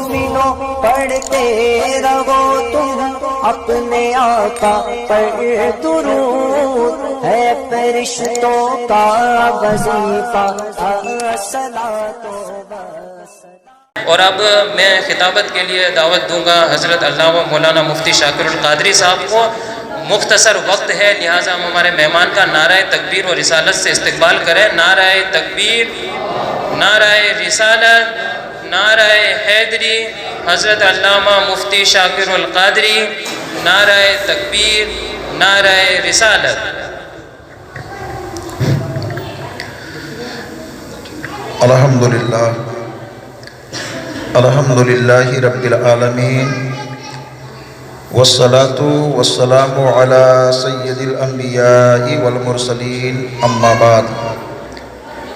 مومنوں پڑھتے رہو تم اپنے آقا پر درود، ہے فرشتوں کا وظیفہ الصلاۃ والسلام۔ اور اب میں خطابت کے لیے دعوت دوں گا حضرت علامہ مولانا مفتی شاکر القادری صاحب کو۔ مختصر وقت ہے، لہٰذا ہم ہمارے مہمان کا نعرہ تکبیر و رسالت سے استقبال کریں۔ نعرہ تکبیر، نعرہ رسالت، نعرہ حیدری، حضرت علامہ مفتی شاکر القادری، نعرہ تکبیر، نعرہ رسالت۔ الحمدللہ الحمدللہ رب العالمین، والصلاة والسلام على سید الانبیاء والمرسلین، اما بعد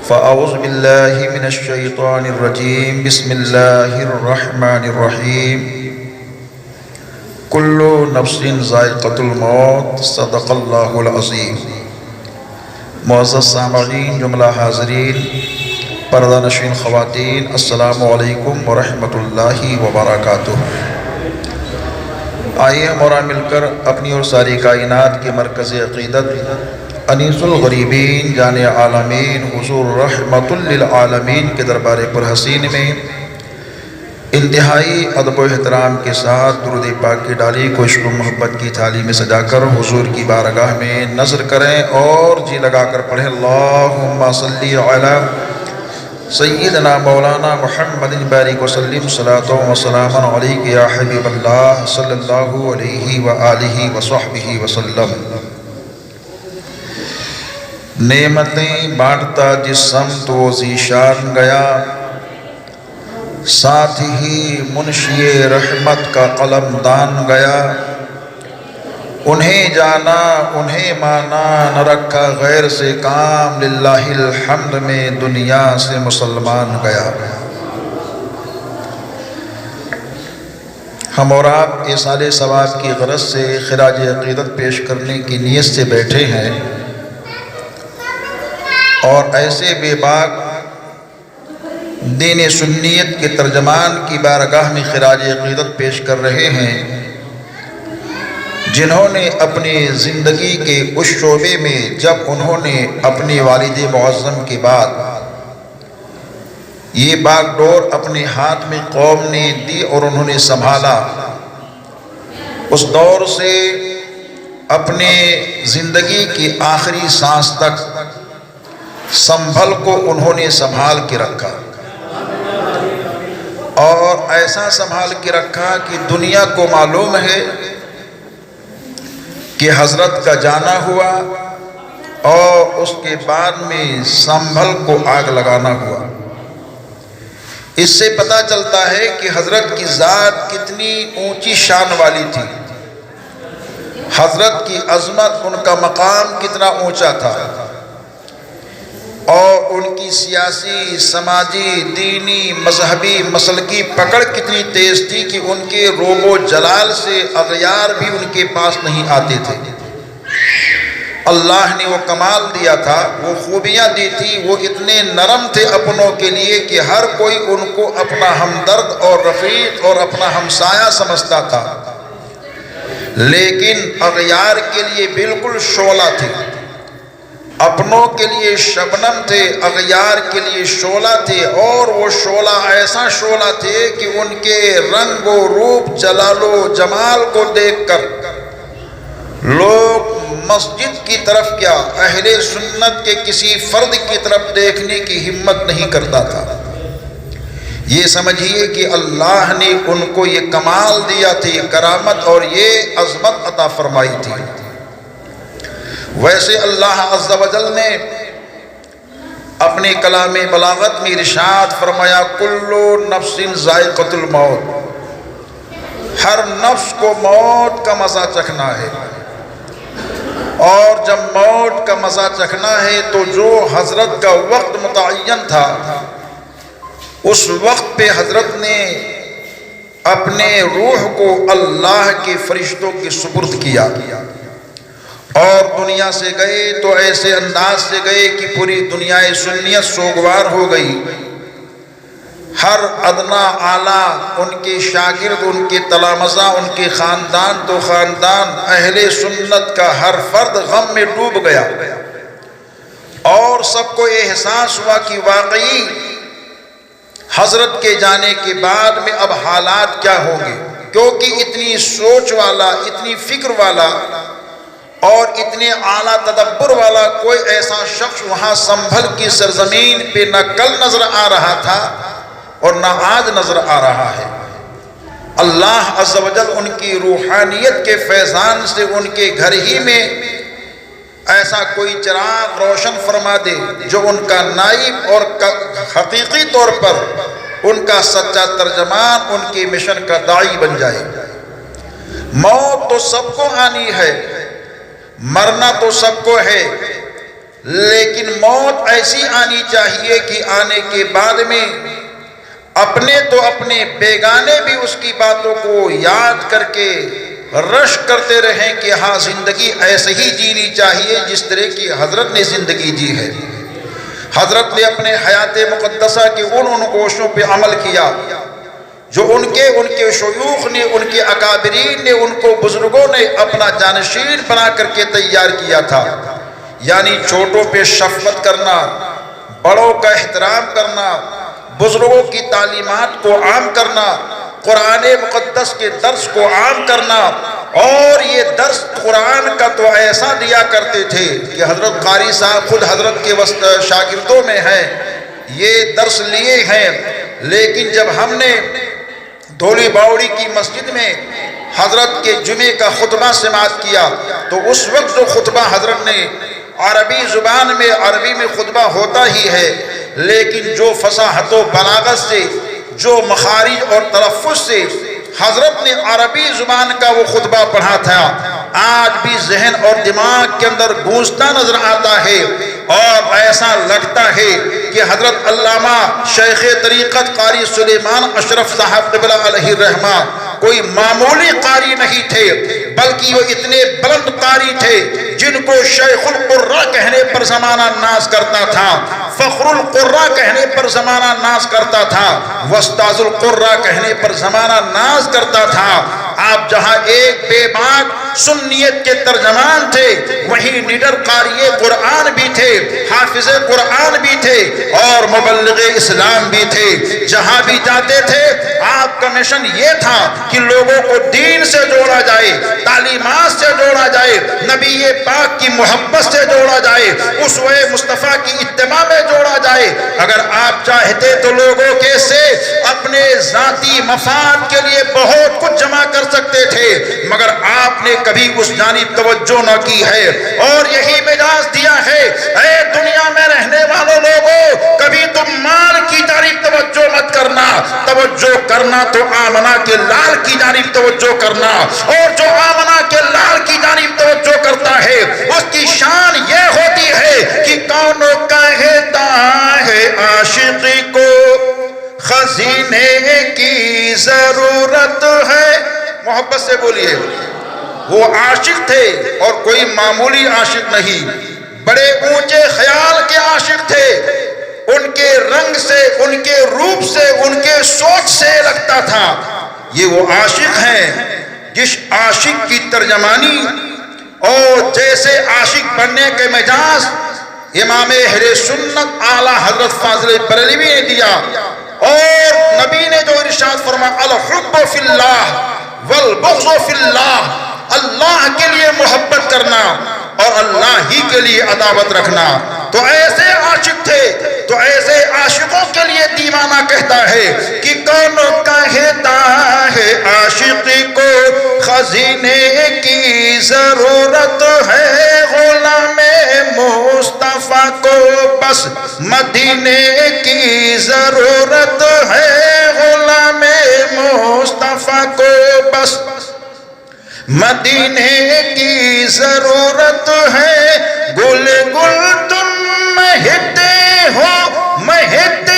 فاعوذ باللہ من الشیطان الرجیم، بسم اللہ الرحمن الرحیم، کل نفس ذائقۃ الموت، صدق اللہ العظیم۔ معزز سامعین، جملہ حاضرین، پردہ نشین خواتین، السلام علیکم ورحمۃ اللہ وبرکاتہ۔ آئیے ہمارا مل کر اپنی اور ساری کائنات کے مرکز عقیدت انیس الغریبین جان عالمین حضور رحمت للعالمین کے دربار پر حسین میں انتہائی ادب و احترام کے ساتھ درود پاک کی ڈالی کو عشق و محبت کی تھالی میں سجا کر حضور کی بارگاہ میں نظر کریں اور جی لگا کر پڑھیں، اللہم صلی علی سیدنا مولانا محمد بارک وسلم، صلاۃ و سلام علیک یا حبیب اللہ صلی اللہ علیہ وآلہ وصحبہ وسلم۔ نعمتیں بانٹتا جس سمت وہ ذیشان گیا، ساتھ ہی منشی رحمت کا قلم دان گیا، انہیں جانا انہیں مانا نہ رکھا غیر سے کام، للہ الحمد میں دنیا سے مسلمان گیا۔ ہم اور آپ ایصال ثواب کی غرض سے خراج عقیدت پیش کرنے کی نیت سے بیٹھے ہیں اور ایسے بے باک دین سنیت کے ترجمان کی بارگاہ میں خراج عقیدت پیش کر رہے ہیں جنہوں نے اپنی زندگی کے اس شعبے میں جب انہوں نے اپنے والد معظم کے بعد یہ باغ ڈور اپنے ہاتھ میں قوم نے دی اور انہوں نے سنبھالا، اس دور سے اپنے زندگی کی آخری سانس تک سنبھل کو انہوں نے سنبھال کے رکھا، اور ایسا سنبھال کے رکھا کہ دنیا کو معلوم ہے کہ حضرت کا جانا ہوا اور اس کے بعد میں سنبھل کو آگ لگانا ہوا۔ اس سے پتہ چلتا ہے کہ حضرت کی ذات کتنی اونچی شان والی تھی، حضرت کی عظمت، ان کا مقام کتنا اونچا تھا، اور ان کی سیاسی، سماجی، دینی، مذہبی، مسلکی پکڑ کتنی تیز تھی کہ ان کے روب و جلال سے اغیار بھی ان کے پاس نہیں آتے تھے۔ اللہ نے وہ کمال دیا تھا، وہ خوبیاں دی تھی، وہ اتنے نرم تھے اپنوں کے لیے کہ ہر کوئی ان کو اپنا ہمدرد اور رفیق اور اپنا ہمسایہ سمجھتا تھا، لیکن اغیار کے لیے بالکل شعلہ تھے، اپنوں کے لیے شبنم تھے، اغیار کے لیے شعلہ تھے، اور وہ شعلہ ایسا شعلہ تھے کہ ان کے رنگ و روپ، جلال و جمال کو دیکھ کر لوگ مسجد کی طرف کیا، اہل سنت کے کسی فرد کی طرف دیکھنے کی ہمت نہیں کرتا تھا۔ یہ سمجھیے کہ اللہ نے ان کو یہ کمال دیا تھا، یہ کرامت اور یہ عظمت عطا فرمائی تھی۔ ویسے اللہ عز و جل نے اپنے کلام بلاغت میں ارشاد فرمایا، کل نفس ذائقۃ الموت، ہر نفس کو موت کا مزہ چکھنا ہے، اور جب موت کا مزہ چکھنا ہے تو جو حضرت کا وقت متعین تھا اس وقت پہ حضرت نے اپنے روح کو اللہ کے فرشتوں کے سپرد کیا اور دنیا سے گئے تو ایسے انداز سے گئے کہ پوری دنیا سنیت سوگوار ہو گئی۔ ہر ادنا اعلیٰ ان کے شاگرد، ان کے تلامذہ، ان کے خاندان تو خاندان، اہل سنت کا ہر فرد غم میں ڈوب گیا، اور سب کو احساس ہوا کہ واقعی حضرت کے جانے کے بعد میں اب حالات کیا ہوں گے، کیونکہ اتنی سوچ والا، اتنی فکر والا اور اتنے اعلیٰ تدبر والا کوئی ایسا شخص وہاں سنبھل کی سرزمین پہ نہ کل نظر آ رہا تھا اور نہ آج نظر آ رہا ہے۔ اللہ عز و جل ان کی روحانیت کے فیضان سے ان کے گھر ہی میں ایسا کوئی چراغ روشن فرما دے جو ان کا نائب اور حقیقی طور پر ان کا سچا ترجمان، ان کے مشن کا داعی بن جائے۔ موت تو سب کو آنی ہے، مرنا تو سب کو ہے، لیکن موت ایسی آنی چاہیے کہ آنے کے بعد میں اپنے تو اپنے بیگانے بھی اس کی باتوں کو یاد کر کے رشک کرتے رہیں کہ ہاں زندگی ایسے ہی جینی چاہیے جس طرح کی حضرت نے زندگی جی ہے۔ حضرت نے اپنے حیات مقدسہ کے ان گوشوں پہ عمل کیا جو ان کے شیوخ نے، ان کے اکابرین نے، ان کو بزرگوں نے اپنا جانشین بنا کر کے تیار کیا تھا، یعنی چھوٹوں پہ شفقت کرنا، بڑوں کا احترام کرنا، بزرگوں کی تعلیمات کو عام کرنا، قرآن مقدس کے درس کو عام کرنا۔ اور یہ درس قرآن کا تو ایسا دیا کرتے تھے کہ حضرت قاری صاحب خود حضرت کے شاگردوں میں ہیں، یہ درس لیے ہیں، لیکن جب ہم نے دھولی باوڑی کی مسجد میں حضرت کے جمعے کا خطبہ سماعت کیا تو اس وقت جو خطبہ حضرت نے عربی زبان میں، عربی میں خطبہ ہوتا ہی ہے، لیکن جو فصاحت و بلاغت سے، جو مخارج اور تلفظ سے حضرت نے عربی زبان کا وہ خطبہ پڑھا تھا، آج بھی ذہن اور دماغ کے اندر گونجتا نظر آتا ہے، اور ایسا لگتا ہے کہ حضرت علامہ شیخ طریقت قاری سلیمان اشرف صاحب قبلہ علیہ الرحمہ کوئی معمولی قاری نہیں تھے، بلکہ وہ اتنے بلند قاری تھے جن کو شیخ القراء کہنے پر زمانہ ناز کرتا تھا، فخر القراء کہنے پر زمانہ ناز کرتا تھا، وستاذ القراء کہنے پر زمانہ ناز کرتا تھا۔ آپ جہاں ایک بے باک سنیت کے ترجمان تھے، وہیں نڈر قاری قرآن بھی تھے، حافظ قرآن بھی تھے، اور مبلغ اسلام بھی تھے۔ جہاں بھی جاتے تھے آپ کا مشن یہ تھا کہ لوگوں کو دین سے جوڑا جائے، تعلیمات سے جوڑا جائے، نبی پاک کی محبت سے جوڑا جائے، اسوہ مصطفیٰ کی اتباع میں جوڑا جائے۔ اگر آپ چاہتے تو لوگوں کے سے اپنے ذاتی مفاد کے لیے بہت کچھ جمع کر سکتے تھے، مگر آپ نے کبھی اس جانب توجہ نہ کی ہے، اور یہی مجاز دیا ہے، اے دنیا میں رہنے والوں لوگوں، کبھی تم مال کی جانب توجہ مت کرنا، توجہ کرنا تو آمنہ کے لال کی جانب توجہ کرنا، اور جو آمنہ کے لال کی جانب توجہ کرتا ہے اس کی شان یہ ہوتی ہے کہ کون کہتا ہے عاشقی کو خزینے کی ضرورت ہے۔ محبت سے بولیے، وہ عاشق تھے اور کوئی معمولی عاشق نہیں، بڑے اونچے خیال کے عاشق تھے، ان کے رنگ سے، ان کے روپ سے، ان کے سوچ سے لگتا تھا یہ وہ عاشق ہیں جس عاشق کی ترجمانی اور جیسے عاشق بننے کے مجاز امام اہل سنت اعلیٰ حضرت فاضل بریلوی نے دیا، اور نبی نے جو ارشاد فرمایا الحب فی اللہ والبغض فی اللہ، اللہ کے لیے محبت کرنا اور اللہ ہی کے لیے عداوت رکھنا۔ تو ایسے عاشق تھے، تو ایسے عاشقوں کے لیے دیوانہ کہتا ہے کہ کون کہتا ہے عاشقی کو خزینے کی ضرورت ہے، غلام مصطفیٰ کو بس مدینے کی ضرورت ہے، غلام مصطفیٰ کو بس مدینے کی ضرورت ہے۔ گل گل تم مہتے ہو، مہتے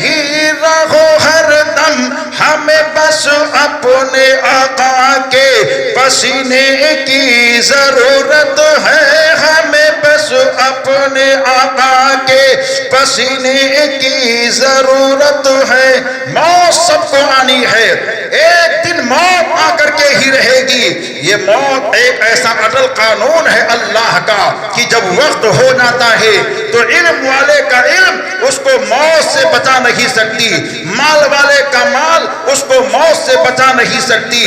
ہی رہو ہر دم، ہمیں بس اپنے آقا کے پسینے کی ضرورت ہے، ہمیں بس اپنے آقا کے پسینے کی ضرورت ہے، موت سب کو آنی ہے، ایک دن موت آ کر کے ہی رہے گی۔ یہ موت ایک ایسا اٹل قانون ہے اللہ کا کہ جب وقت ہو جاتا ہے تو علم والے کا علم اس کو موت سے بچا نہیں سکتی، مال والے کا مال اس کو موت سے بچا نہیں سکتی،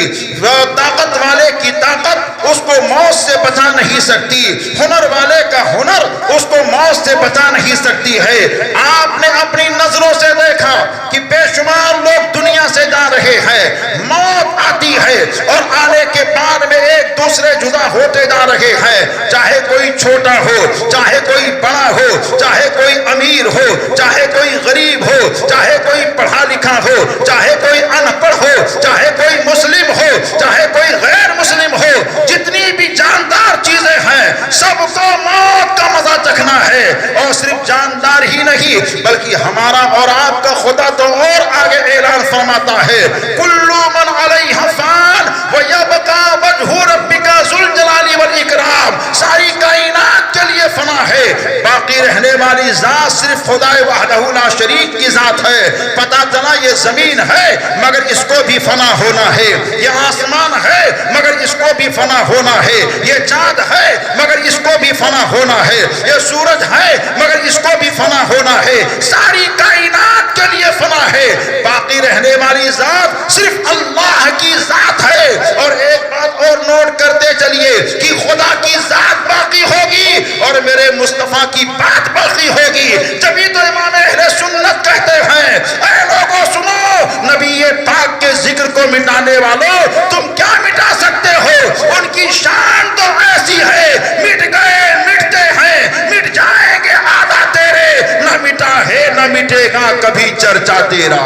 طاقت والے کی طاقت اس کو موت سے بچا نہیں سکتی، ہنر والے کا ہنر اس کو موت سے بچا نہیں سکتی ہے۔ آپ نے اپنی نظروں سے دیکھا کہ بے شمار لوگ دنیا سے جا رہے ہیں، موت آتی ہے اور آنے کے بعد میں ایک دوسرے جدا ہوتے جا رہے ہیں، چاہے کوئی چھوٹا ہو، چاہے کوئی بڑا ہو، چاہے کوئی امیر ہو، چاہے کوئی غریب ہو، چاہے کوئی پڑھا لکھا ہو، چاہے کوئی ان پڑھ ہو، چاہے کوئی مسلم ہو، چاہے کوئی غیر مسلم ہو، جتنی بھی جاندار چیزیں ہیں سب کو موت کا مزہ چکھنا ہے۔ اور صرف جاندار ہی نہیں بلکہ ہمارا اور آپ کا خدا تو اور آگے اعلان فرماتا ہے، کل من علیہا فان ویبقی وجہ ربک ذو الجلال والاکرام، ساری کائنات کے لیے فنا ہے، باقی رہنے والی ذات صرف خدا وحدہ لا شریک کی ذات ہے۔ پتہ چلا یہ زمین ہے مگر اس کو بھی فنا ہونا ہے، یہ آسمان ہے مگر اس کو بھی فنا ہونا ہے، یہ چاند ہے مگر اس کو بھی فنا ہونا ہے، یہ سورج ہے مگر اس کو بھی فنا ہونا ہے، ساری کائنات کے لیے فنا ہے، باقی رہنے والی ذات صرف اللہ کی ذات ہے۔ اور ایک بات اور نوٹ کرتے چلیے کہ خدا کی ذات باقی ہوگی اور میرے مصطفیٰ کی بات باقی ہوگی، جبھی تو امام اہل سنت کہتے ہیں اے لوگوں سنو، نبی پاک کے ذکر کو مٹانے والوں تم کیا مٹا سکتے ہو، ان کی شان تو ایسی ہے، مٹ گئے مٹتے ہیں، مٹ جائیں گے آدھا تیرے، نہ مٹا ہے نہ مٹے گا کبھی چرچا تیرا۔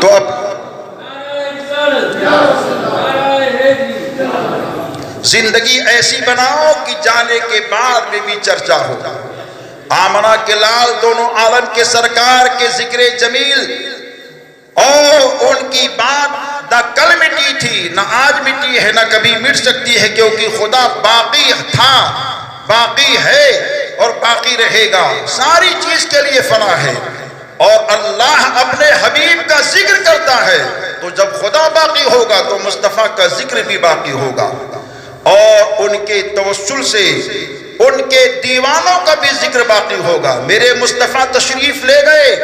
تو اب زندگی ایسی بناؤ کہ جانے کے بعد میں بھی چرچا ہو۔ آمنہ کے لال دونوں عالم کے سرکار کے ذکر جمیل اور ان کی بات نہ کل مٹی تھی نہ آج مٹی ہے نہ کبھی مٹ سکتی ہے، کیونکہ خدا باقی تھا، باقی ہے اور باقی رہے گا، ساری چیز کے لیے فنا ہے۔ اور اللہ اپنے حبیب کا ذکر کرتا ہے تو جب خدا باقی ہوگا تو مصطفیٰ کا ذکر بھی باقی ہوگا، اور ان کے توسل سے ان کے دیوانوں کا بھی ذکر باقی ہوگا۔ میرے مصطفیٰ تشریف لے گئے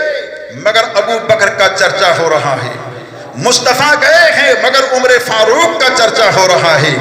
مگر ابو بکر کا چرچا ہو رہا ہے، مصطفیٰ گئے ہیں مگر عمر فاروق کا چرچا ہو رہا ہے،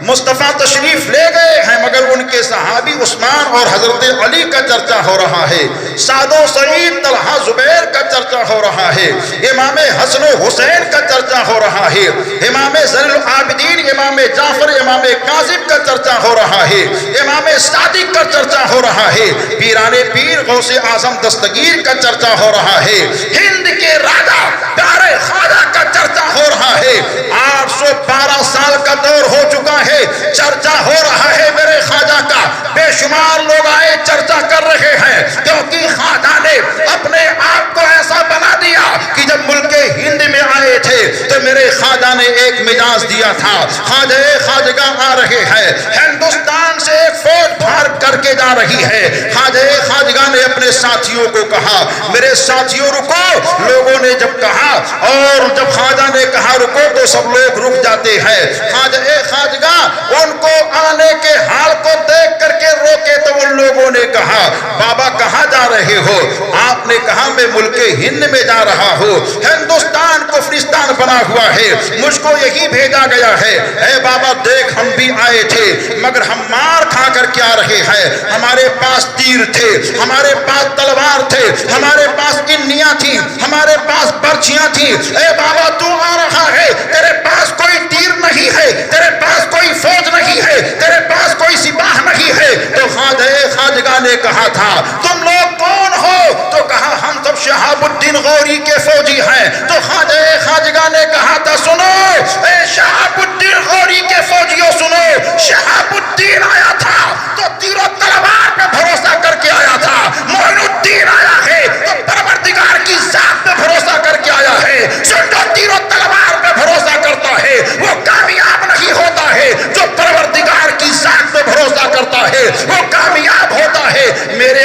مصطفیٰ تشریف لے گئے ہیں مگر ان کے صحابی عثمان اور حضرت علی کا چرچا ہو رہا ہے، سعد و سعید طلحہ زبیر کا چرچا ہو رہا ہے، امام حسن و حسین کا چرچا ہو رہا ہے، امام زین العابدین، امام جعفر، امام کاظم کا چرچا ہو رہا ہے، امام صادق کا چرچا ہو رہا ہے، پیران پیر غوث اعظم دستگیر کا چرچا ہو رہا ہے، ہند کے راجا پیارے خواجہ کا چرچا ہو رہا ہے۔ 812 سال کا دور ہو چکا ہے، چرچا ہو رہا ہے میرے خواجہ کا، بے شمار لوگ آئے چرچا کر رہے ہیں، کیونکہ خواجہ نے اپنے آپ کو ایسا بنا دیا کہ جب ملک ہند میں آئے تھے تو میرے خواجہ نے ایک مجاز دیا تھا، خواجہ خواجگاں آ رہے ہیں، ہندوستان سے ایک فوج بھار کر کے جا رہی ہے، خواجہ خواجگاں نے اپنے ساتھیوں کو کہا میرے ساتھیوں رکو، لوگوں نے جب کہا اور جب خواجہ نے کہا رکو تو سب لوگ رک جاتے ہیں، خواجہ خواجگاں ان کو آنے کے حال کو دیکھ کر کے روکے تو ان لوگوں نے کہا بابا کہاں جا رہے ہو؟ آپ نے کہا میں ملک ہند میں جا رہا ہوں، ہندوستان کفرستان بنا ہوا ہے، مجھ کو یہی بھیجا گیا ہے۔ اے بابا دیکھ ہم بھی آئے تھے مگر ہم مار کھا کر کے آ رہے ہیں، ہمارے پاس تیر تھے، ہمارے پاس تلوار تھے، ہمارے پاس کنیاں تھیں، ہمارے پاس برچیاں تھیں، اے بابا تو آ رہا ہے تیرے پاس کوئی تیر نہیں ہے، تیرے پاس کوئی فوج نہیں ہے، تیرے پاس کوئی سپاہ نہیں ہے، تو خواجہ خواجگاہ نے کہا تھا تم لوگ کون ہو؟ تو کہا ہم سب شہاب الدین غوری کے فوجی ہیں، تو خواجہ خواجگاہ نے کہا تھا سنو اے شہاب الدین غوری کے فوجیوں سنو، شہاب الدین آیا تھا تو تیر و تلوار پہ بھروسہ کر کے آیا تھا، معین الدین آیا ہے تو پروردگار کی ذات پہ بھروسہ کر کے آیا ہے، جو تیر و تلوار پہ بھروسہ کرتا ہے وہ کامیاب نہیں ہوتا ہے، جو پروردگار کی ذات پہ بھروسہ کرتا ہے وہ کامیاب ہوتا ہے۔ میرے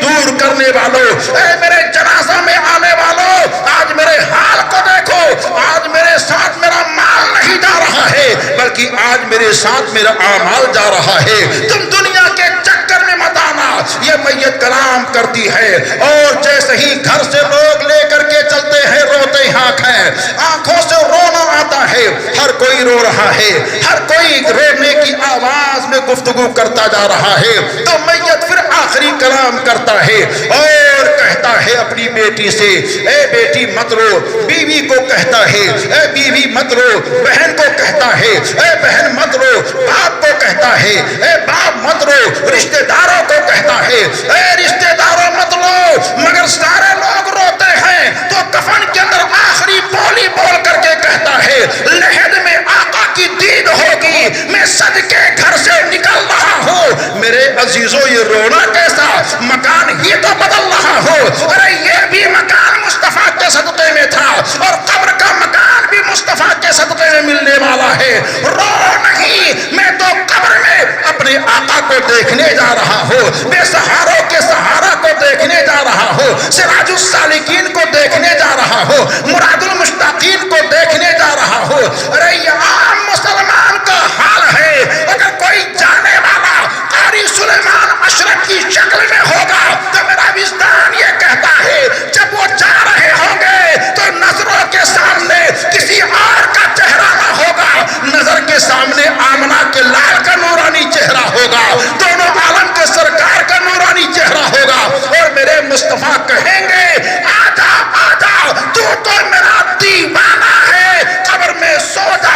دور کرنے والوں، اے میرے جنازہ میں آنے والوں، آج میرے حال کو دیکھو، آج میرے ساتھ میرا مال نہیں جا رہا ہے بلکہ آج میرے ساتھ میرا اعمال جا رہا ہے۔ تم دنیا کے چکر میں مت آنا، یہ میت کلام کرتی ہے، اور جیسے ہی گھر سے لوگ لے کر کے چلتے ہیں روتے ہیں، آنکھوں سے رونا آتا ہے، ہر کوئی رو رہا ہے، ہر کوئی رونے کی آواز میں گفتگو کرتا جا رہا ہے، تو میت پھر آخری کلام کرتا ہے اور کہتا ہے اپنی بیٹی سے، اے بیٹی مت رو، بیوی کو کہتا ہے اے بیوی مت رو، بہن کو کہتا ہے اے بہن مت رو، باپ کو کہتا ہے اے باپ مت رو، رشتہ داروں کو کہتا ہے اے رشتہ داروں مت رو، مگر سارے لوگ روتے ہیں تو کفن کے اندر آخری بولی بول کر کے کہتا ہے لحد میں آقا کی دید ہوگی، میں صدقے گھر سے نکل رہا ہوں۔ میرے عزیزوں یہ رونا کیسا، مکان ہی تو بدل رہا ہو، ارے یہ بھی مکان مصطفیٰ کے صدقے میں تھا اور قبر کا مکان بھی مصطفیٰ کے صدقے میں ملنے والا ہے۔ رو نہیں، میں تو قبر میں اپنے آقا کو دیکھنے جا رہا ہوں، بے سہاروں کے سہارا کو دیکھنے جا رہا ہوں، سراج السالکین کو دیکھنے جا رہا ہوں، مراد المشتاقین کو دیکھنے جا رہا ہوں۔ ارے یہ عام مسلمان کا حال ہے، اگر کوئی جانے والا قاری سلیمان اشرف کی شکل میں ہوگا تو میرا وجدان یہ کہتا ہے جب وہ جا رہے ہوں گے تو نظروں کے سامنے کسی اور کا چہرہ نہ ہوگا، نظر کے سامنے آمنہ کے لال کا نورانی چہرہ ہوگا، دونوں عالم کے سرکار کا نورانی چہرہ ہوگا، اور میرے مصطفیٰ کہیں گے آجا آجا تو میرا دیوانہ ہے، قبر میں سو جا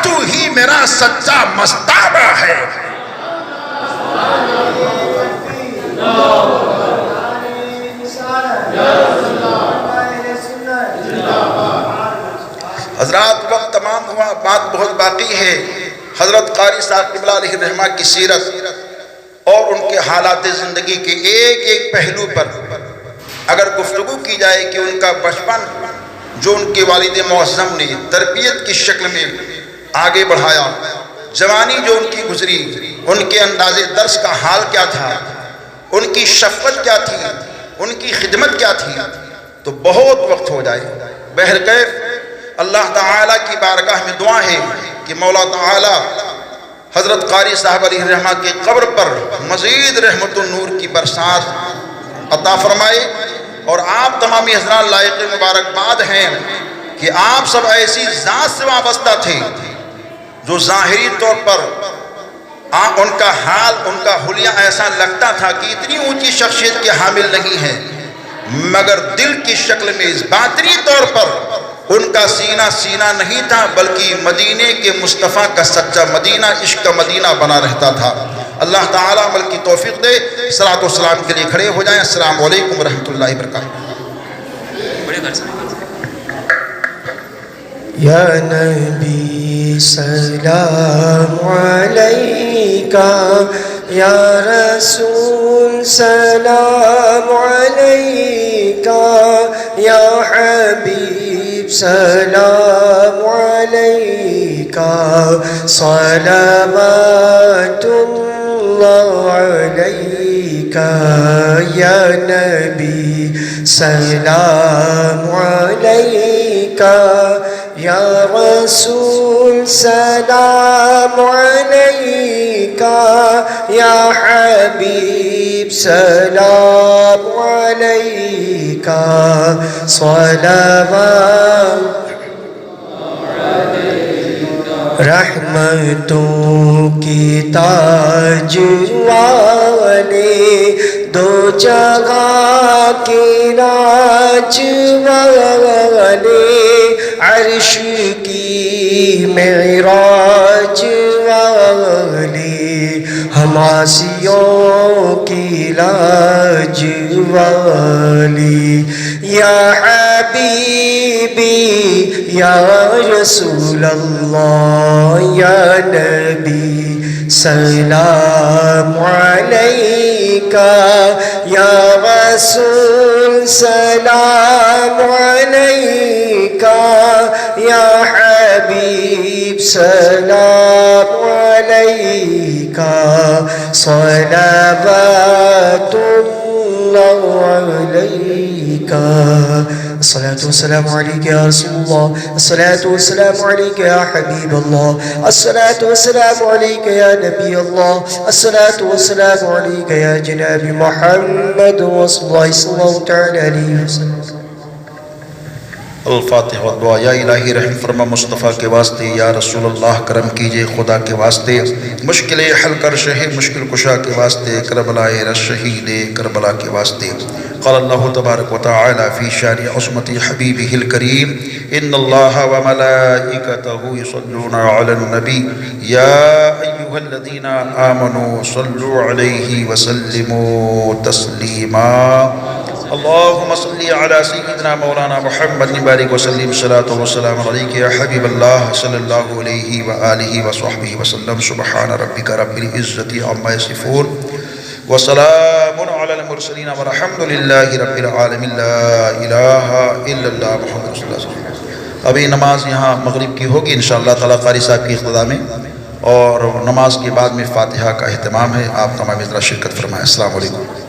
تو ہی میرا سچا مستابہ ہے۔ حضرات وقت تمام ہوا، بات بہت باقی ہے۔ حضرت قاری صاحب قبلہ علیہ الرحمہ کی سیرت اور ان کے حالات زندگی کے ایک ایک پہلو پر اگر گفتگو کی جائے کہ ان کا بچپن جو ان کے والد معظم نے تربیت کی شکل میں آگے بڑھایا، جوانی جو ان کی گزری، ان کے انداز درس کا حال کیا تھا، ان کی شفقت کیا تھی، ان کی خدمت کیا تھی، تو بہت وقت ہو جائے۔ بہرکیف اللہ تعالیٰ کی بارگاہ میں دعا ہے کہ مولا تعالیٰ حضرت قاری صاحب علیہ الرحمہ کے قبر پر مزید رحمت و نور کی برسات عطا فرمائے، اور آپ تمامی حضرات لائق مبارکباد ہیں کہ آپ سب ایسی ذات سے وابستہ تھے جو ظاہری طور پر ان کا حال، ان کا حلیہ ایسا لگتا تھا کہ اتنی اونچی شخصیت کے حامل نہیں ہیں، مگر دل کی شکل میں باطنی طور پر ان کا سینہ سینہ نہیں تھا، بلکہ مدینے کے مصطفیٰ کا سچا مدینہ، عشق کا مدینہ بنا رہتا تھا۔ اللہ تعالیٰ عمل کی توفیق دے۔ صلاۃ و سلام کے لیے کھڑے ہو جائیں۔ السلام علیکم ورحمۃ اللہ وبرکاتہ۔ یا نبی سلام علیکہ، یا رسول سلام علیکہ، یا حبیب سلام علیکہ، صلوات اللہ علیکہ، یا نبی سلام علیکہ، یا رسول سلام علیکہ، یا حبیب سلام علیکہ، صلوات رحمتوں کی تاج والے، دو جگہ کے راج والے، عرش کی معراج والے، ہم عاصیوں کی لاج والی، یا حبیبی یا رسول اللہ، یا نبی سلام علیکہ، یا رسول سلام علیکہ، یا حبيب سلام عليك صلوات الله عليك الصلاة والسلام عليك يا رسول الله الصلاة والسلام عليك يا حبيب الله الصلاة والسلام عليك يا نبي الله الصلاة والسلام عليك يا جناب محمد رسول الله صلى الله تعالى عليه وسلم الفاتح والدعا یا الہی رحم فرما مصطفیٰ کے واسطے، یا رسول اللہ کرم کیجئے خدا کے واسطے، مشکل حل کر شہ مشکل کشا کے واسطے، کربلا شہید کربلا کے واسطے۔ قال اللہ تبارک و تعالی فی شان عظمت حبیبہ الکریم ان اللہ وملائکتہ یصلون علی النبی یا ایہا الذین آمنوا صلوا علیہ وسلموا تسلیما اللہم صلی علی سیدنا مولانا محمد بارک وسلم صلاۃ وسلام علیک یا حبیب اللہ صلی اللہ علیہ وآلہ وصحبہ وسلم سبحان ربک رب العزت عما یصفون وسلام علی المرسلین والحمد للہ رب العالمین لا الہ الا اللہ محمد رسول اللہ صلی اللہ علیہ وسلم۔ ابھی نماز یہاں مغرب کی ہوگی انشاءاللہ تعالیٰ قاری صاحب کی اقتداء میں، اور نماز کے بعد میں فاتحہ کا اہتمام ہے، آپ تمام ذرا شرکت فرمائیں۔ السلام علیکم۔